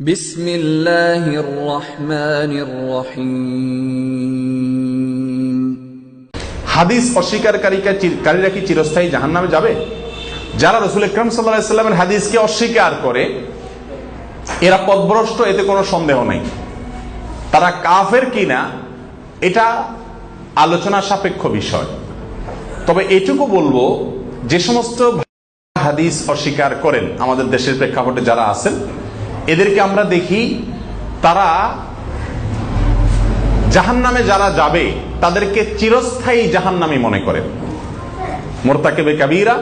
বিসমিল্লাহির রহমানির রহিম। হাদিস অস্বীকারীরা কি চিরস্থায়ী জাহান্নামে যাবে? যারা রাসূল আকরাম সাল্লাল্লাহু আলাইহি ওয়াসাল্লামের হাদিসকে অস্বীকার করে এরা পথভ্রষ্ট, এতে কোনো সন্দেহ নেই। তারা কাফের কিনা এটা আলোচনা সাপেক্ষ বিষয়। তবে এটুকু বলবো, যে সমস্ত হাদিস অস্বীকার করেন আমাদের দেশের প্রেক্ষাপটে যারা আছেন, এদেরকে আমরা দেখি তারা জাহান্নামে যারা যাবে তাদেরকে চিরস্থায়ী জাহান্নামী মনে করেন। মুরতাকিবে কাবীরা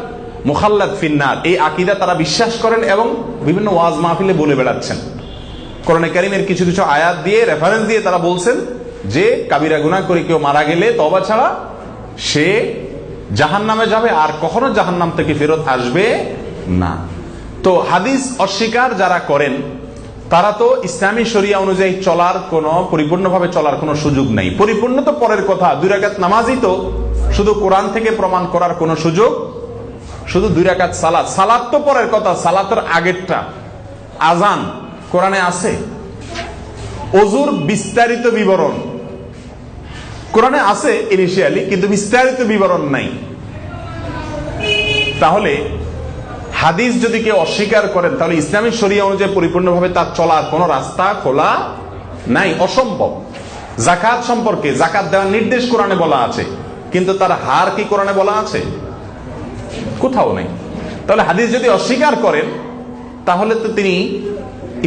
মুখাল্লাদ ফিন্নার, এই আকীদা তারা বিশ্বাস করেন এবং বিভিন্ন ওয়াজ মাহফিলে বলে বেড়াচ্ছেন। কোরআনে কারীমের কিছু কিছু আয়াত দিয়ে, রেফারেন্স দিয়ে তারা বলছেন যে কাবিরা গুনাহ করে কেউ মারা গেলে তওবা ছাড়া সে জাহান্নামে যাবে, আর কখনো জাহান্নাম থেকে ফেরত আসবে না। তো হাদিস অস্বীকার যারা করেন তারা তো ইসলামী শরিয়া অনুযায়ী চলার কোনো, পরিপূর্ণভাবে চলার কোনো সুযোগ নেই। পরিপূর্ণ তো পরের কথা, 2 রাকাত নামাজই তো শুধু কোরআন থেকে প্রমাণ করার কোনো সুযোগ, শুধু 2 রাকাত সালাত তো পরের কথা, সালাতের আগেরটা আজান কোরআনে আছে। ওযুর বিস্তারিত বিবরণ কোরআনে আছে ইনিশিয়ালি, কিন্তু বিস্তারিত বিবরণ নাই। তাহলে হাদিস যদি কেউ অস্বীকার করেন তাহলে ইসলামী শরিয়া অনুযায়ী পরিপূর্ণভাবে তার চলার কোনো রাস্তা খোলা নাই, অসম্ভব। যাকাত সম্পর্কে, যাকাত দেওয়ার নির্দেশ কোরআনে বলা আছে, কিন্তু তার হার কি কোরআনে বলা আছে? কোথাও নেই। তাহলে হাদিস যদি অস্বীকার করেন তাহলে তো তিনি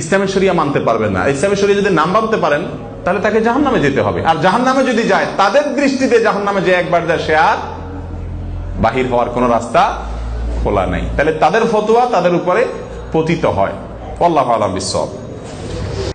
ইসলামী শরিয়া মানতে পারবেন না। ইসলামী শরিয়া যদি নাম মানতে পারেন তাহলে তাকে জাহান্নামে যেতে হবে। আর জাহান্নামে যদি যায়, তাদের দৃষ্টিতে জাহান্নামে যে একবার যায় সে আর বাহির হওয়ার কোনো রাস্তা খোলা নাই। তাহলে তাদের ফতোয়া তাদের উপরে পতিত হয়। আল্লাহু আ'লাম বিস-সাওয়াব।